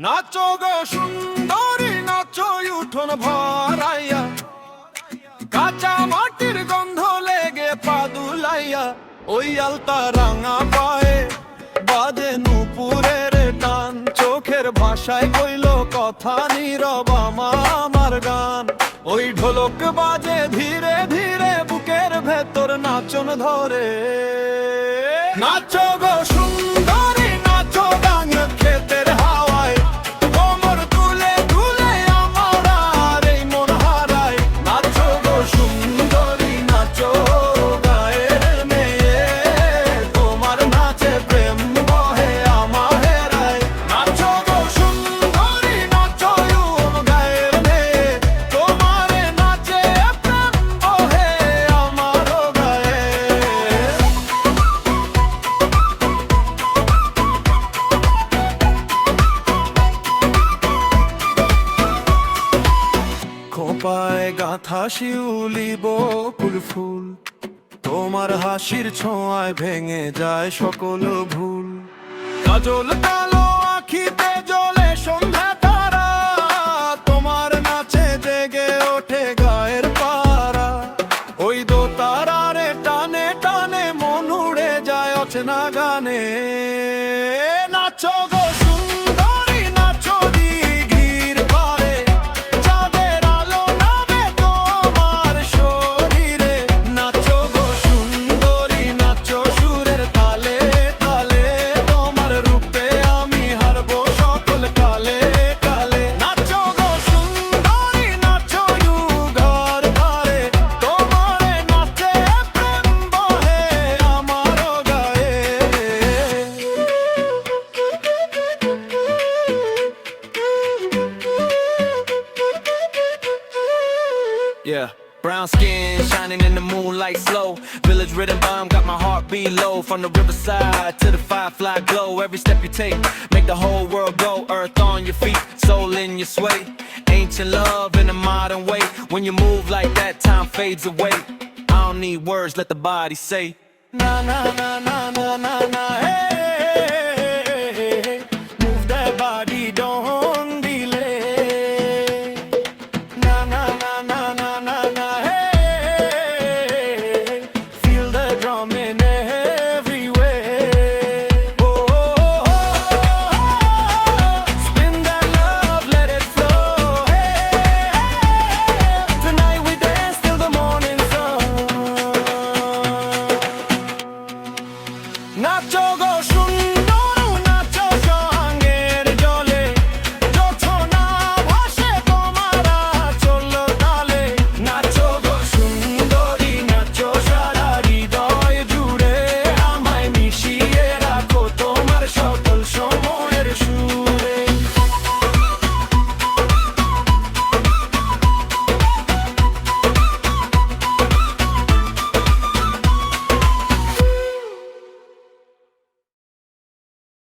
নাচো গো সুন্দরী নাচো উঠোন ভরাইয়া, কাঁচা মাটির গন্ধ লেগে পা দুলাইয়া, ওই আলতা রাঙা পায়ে বাজে নুপুরের টান, চোখের ভাষায় কইল কথা নীরব আমার গান। ওই ঢোলক বাজে ধীরে ধীরে বুকের ভেতর নাচন ধরে। নাচো গো সুন্দরী নাচো গান ক্ষেতের হাওয়ায়, কোমর তুলে তুলে আমার আর এই মন হারায়। নাচো গো সুন্দরী নাচো গায়ের মেয়ে, তোমার নাচে প্রেম বহে আমার হেরায়। নাচো গো সুন্দরী নাচো গায়ের মেয়ে, তোমার নাচে প্রেম বহে আমার গায়ে। খোপায় গাঁথা শিউলি বকুল ফুল, তোমার হাসির ছোঁয়ায় ভেঙে যায় সকল ভুল। কাজল কালো আখিতে জ্বলে সন্ধ্যা তারা, তোমার নাচে জেগে ওঠে গায়ের পারা। ওই দো তারারে টানে টানে মন উড়ে যায় অচেনা গানে। নাচো গো সুন্দরী নাচো দিঘির পাড়ে, চাঁদের আলো নামে তোমার শরীরে। নাচো গো সুন্দরী নাচো সুরের তালে তালে, তোমার রূপে আমি হারবো সকল কালে কালে। নাচো গো সুন্দরী নাচো ঘর ঘরে, তোমার নাচে প্রেম বহে আমার গায়ে। Yeah, brown skin shining in the moonlight slow. Village rhythm bomb got my heart beat low. From the riverside to the firefly glow. Every step you take make the whole world go. Earth on your feet, soul in your sway. Ancient love in a modern way. When you move like that, time fades away. I don't need words, let the body say. Na na na na na na na.